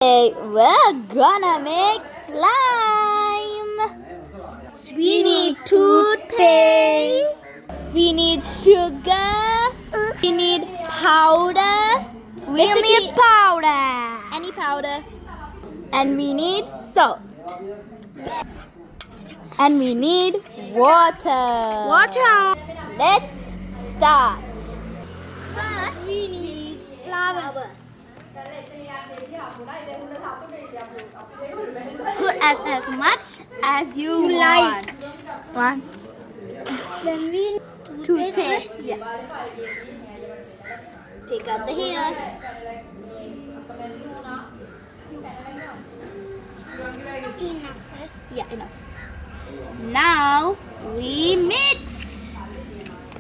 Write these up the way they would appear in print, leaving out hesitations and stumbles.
Today we're gonna make slime. We need toothpaste. We need sugar. We need powder. We need powder. Any powder. And we need salt. And we need water. Let's start. First, we need flour. Put as much as you like. Want. Then we need Toothpaste. Yeah. Take out the hair. enough. Right? Yeah, enough. Now we mix.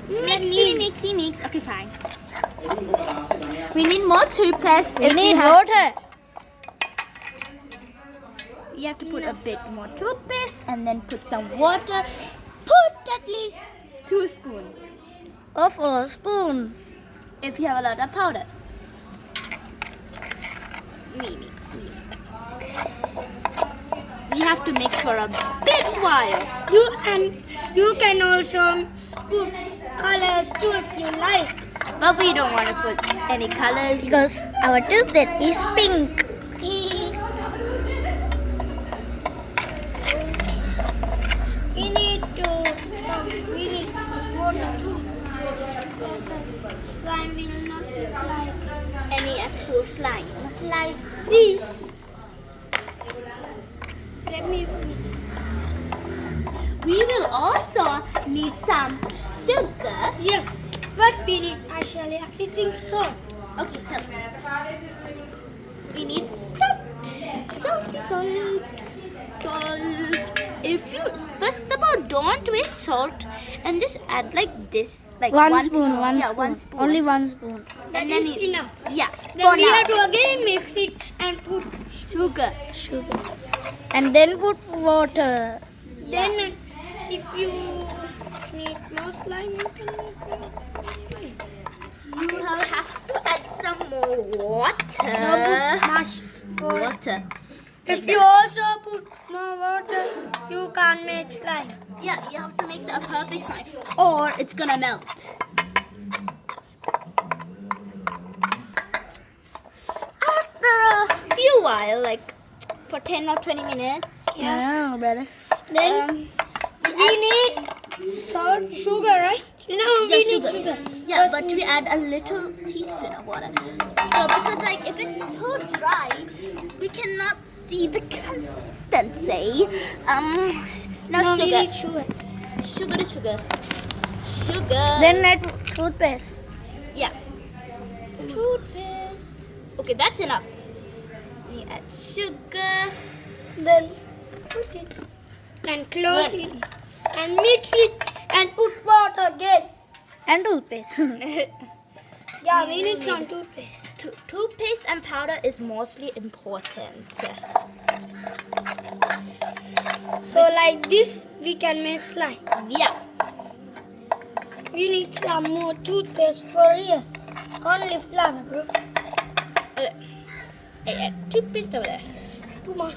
Mix. Okay, fine. We need more toothpaste. We need water. You have to put a bit more toothpaste and then put some water. Put at least 2 spoons Or 4 spoons. if you have a lot of powder. Mix. We have to mix for a bit while. You can also put colors too if you like. But we don't want to put any colors. Because our toothpaste is pink. We need some water too. Slime will not like Any actual slime. this. Let me mix. We will also need some sugar. Yes. First we need actually I think salt. Okay, so we need salt. If you first of all don't waste salt and just add like this, like One spoon. one spoon. Only 1 spoon. That And then is enough. Yeah. Then For we now. have to again mix it and put Sugar. and then put water. Then if you need more slime, you can make it. You will have to add some more water. No, put much Water. If you also put more water, you can't make slime. Yeah, you have to make the perfect slime, or it's gonna melt. After a few while, like for 10 or 20 minutes, Yeah. brother. Then we need salt, sugar, right? No, we need sugar. Yeah, but we add a little teaspoon of water. So because like if it's too dry, we cannot see the consistency. Now we sugar. need sugar. Sugar. Then add toothpaste. Yeah. Toothpaste. Okay, that's enough. We add sugar. Then put it and close it and mix it and put water again. And toothpaste. Yeah, we need some toothpaste. Toothpaste and powder is mostly important. So like this, we can make slime. Yeah. We need some more toothpaste for here. Only flour, bro. I add toothpaste over there. Too much.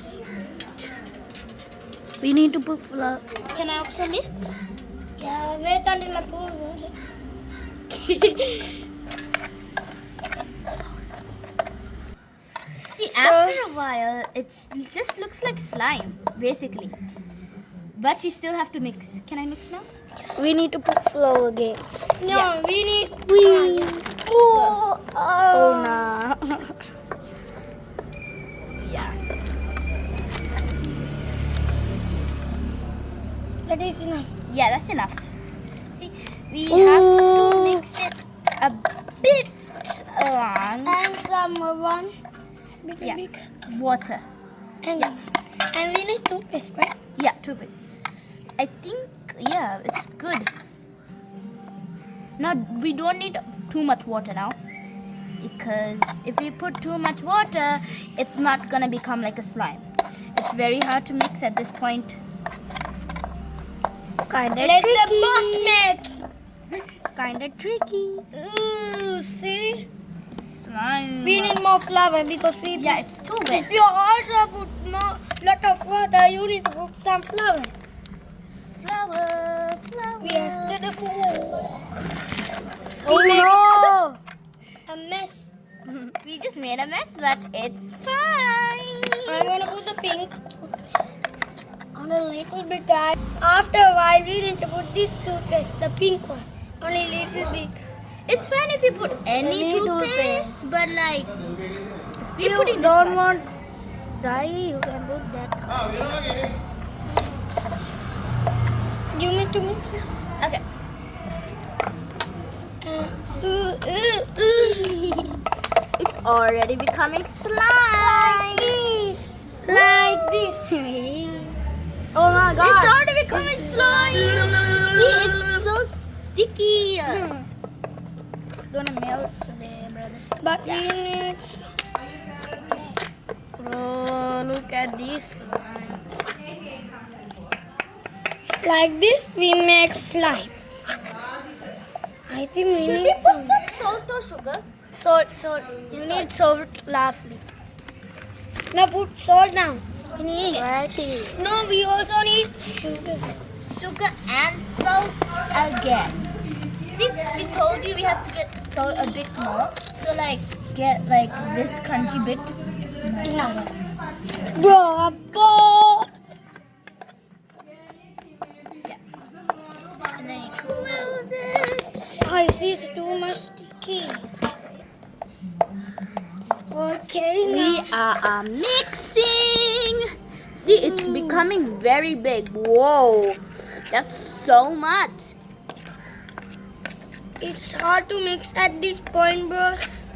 We need to put flour. Can I also mix? Yeah, wait until I pour water. See, after a while, it just looks like slime, basically. But you still have to mix. Can I mix now? We need to put flour again. No, Yeah. we need. Oh no. Yeah. That is enough. Yeah, that's enough. See, we have to mix it a bit along. And some one. Yeah. Big. Water. And, and we need toothpaste, right? Yeah, toothpaste. I think, yeah, it's good. Now, we don't need too much water now. Because if we put too much water, it's not gonna become like a slime. It's very hard to mix at this point. Let the boss make. Kinda tricky. Ooh, see? slime. We need more flour because we. Yeah, it's too wet. If you also put more lot of water, you need to put some flour. Flour. Yes. Oh no! A mess. We just made a mess, but it's fine. I'm gonna put the pink on a little bit, guys. After a while, we need to put this toothpaste, the pink one, on a little bit. It's fine if you put any toothpaste, but like If you putting this don't one. want dye, you can put that. Give me to mix it. Okay. It's already becoming slime. Like this. Oh my god. It's already becoming slime. See, it's so sticky. It's gonna melt today, brother. But we need. Bro, look at this slime. Like this, we make slime. I think we Should need we put some salt or sugar? salt. You need salt lastly. Now put salt now. We need. No, we also need sugar. Sugar and salt again. See, we told you we have to get salt a bit more. So like get like this crunchy bit. Enough. Bro, And then you close it. I see it's too much sticky. Okay, We are mixing. See, it's becoming very big. Whoa, that's so much. it's hard to mix at this point, bros.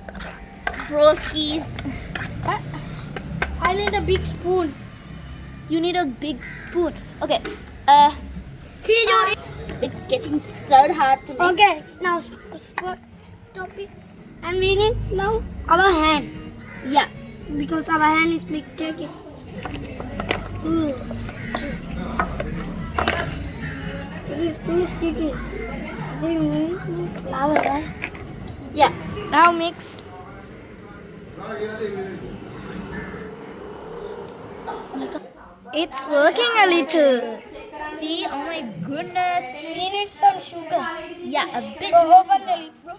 Broskies. I need a big spoon. You need a big spoon. Okay. See, Joey. It's getting so hard to mix. Okay, now stop it. And we need now our hand. Yeah. Because our hand is big. Take it. Ooh, it is too sticky. I think we need more flour, right? Yeah. Now mix. It's working a little. See? Oh my goodness. We need some sugar. Yeah, a bit. Bro, open the lid, bro.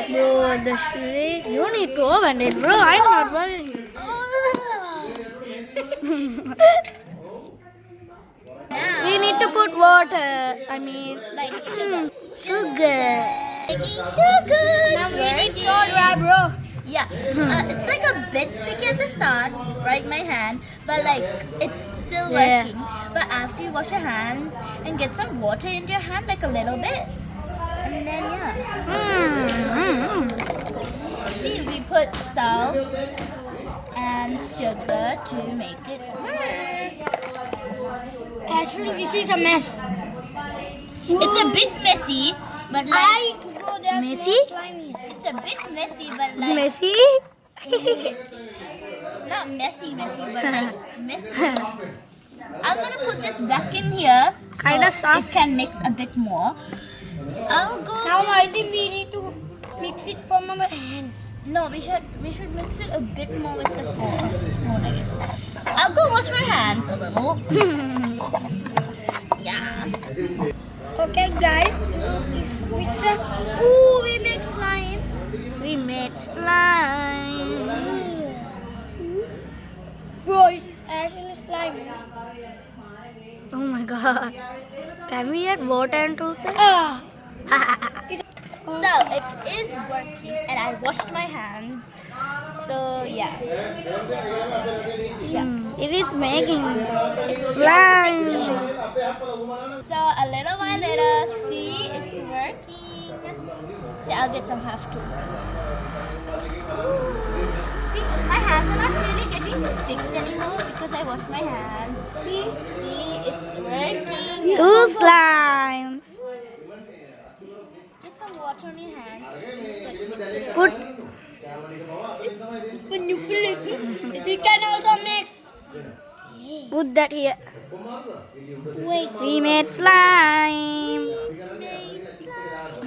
Bro, the sugar. You need to open it, bro. I'm not worrying. We need to put water. I mean, Like sugar. sugar. Making sugar. Now It's we need working. salt, right, bro? Yeah. It's like a bit sticky at the start, right in my hand, but like it's still Yeah. working. But after you wash your hands and get some water into your hand, like a little bit, and then see, we put salt and sugar to make it work. Actually, this is a mess. It's a bit messy, but like Bro, there's Messy? more slime here. it's a bit messy, but like Messy? not messy, but like messy. I'm gonna put this back in here so Kinda sus. it can mix a bit more. I'll go. Now I think we need to mix it from our hands. No, we should mix it a bit more with the spoon, I guess. I'll go wash my hands a little. Yeah. Okay, guys. This mixture. Ooh, we make slime. We made slime. Bro, this is actually slime. Oh my god. Can we add water into it? Ah. So it is working and I washed my hands. So yeah. It is making It's slime. So a little while later, see, it's working. See, I'll get some half too. See, my hands are not really getting sticked anymore because I washed my hands. See, it's working. Two slimes. Get some water on your hands. Just like mix it up. Put. We can also mix. Put that here. Wait. We made slime.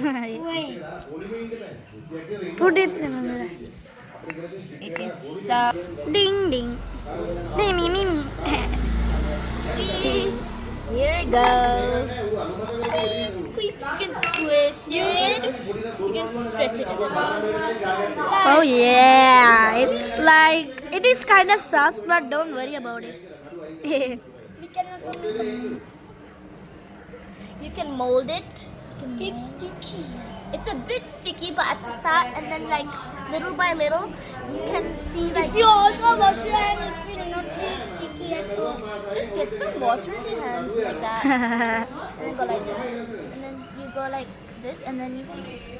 Wait. Put it in the mirror. It is Ding ding. Ding ding ding. see. Here we go. Squeeze. You can squish it. You can stretch it a little. Oh yeah, it's like it is kind of sus, but don't worry about it. We can also make a... You can mold it. It's sticky. It's a bit sticky, but at the start, and then like little by little, you can see like If you also wash your hands, it will not be sticky at all. just get some water in your hands like that, and then go like this, and then you go like this, and then you can squeeze.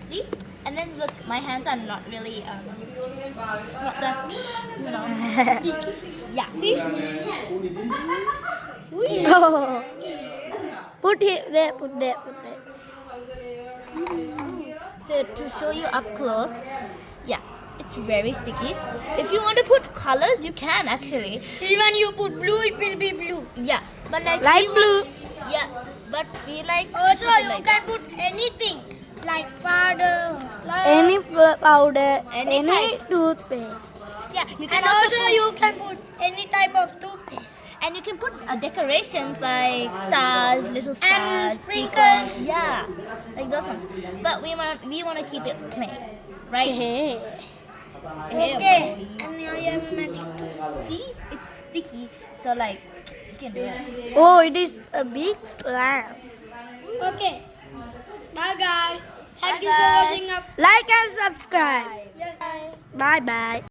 See? And then look, my hands are not really not that sticky. Yeah. See? Oh. Put it there, put there, put there. So to show you up close, yeah, it's very sticky. If you want to put colors, you can actually. Even you put blue, it will be blue. Yeah, but like Light we blue. Yeah, but we like. Also, to put it you like can this. put anything like powder, flour. Any powder, Any any type. toothpaste. Yeah, you can And also, put, you can put any type of toothpaste. and you can put decorations like stars, little stars, And sprinkles. sequins. Yeah, like those ones. But we want to keep it plain, right? Hey. Here, Okay. And now you have a magic tool. see, it's sticky, so like you can do it. Oh, it is a big slime. Okay. Bye, guys. Thank Bye, you for guys. watching up. Like and subscribe. Yes, bye. Bye bye.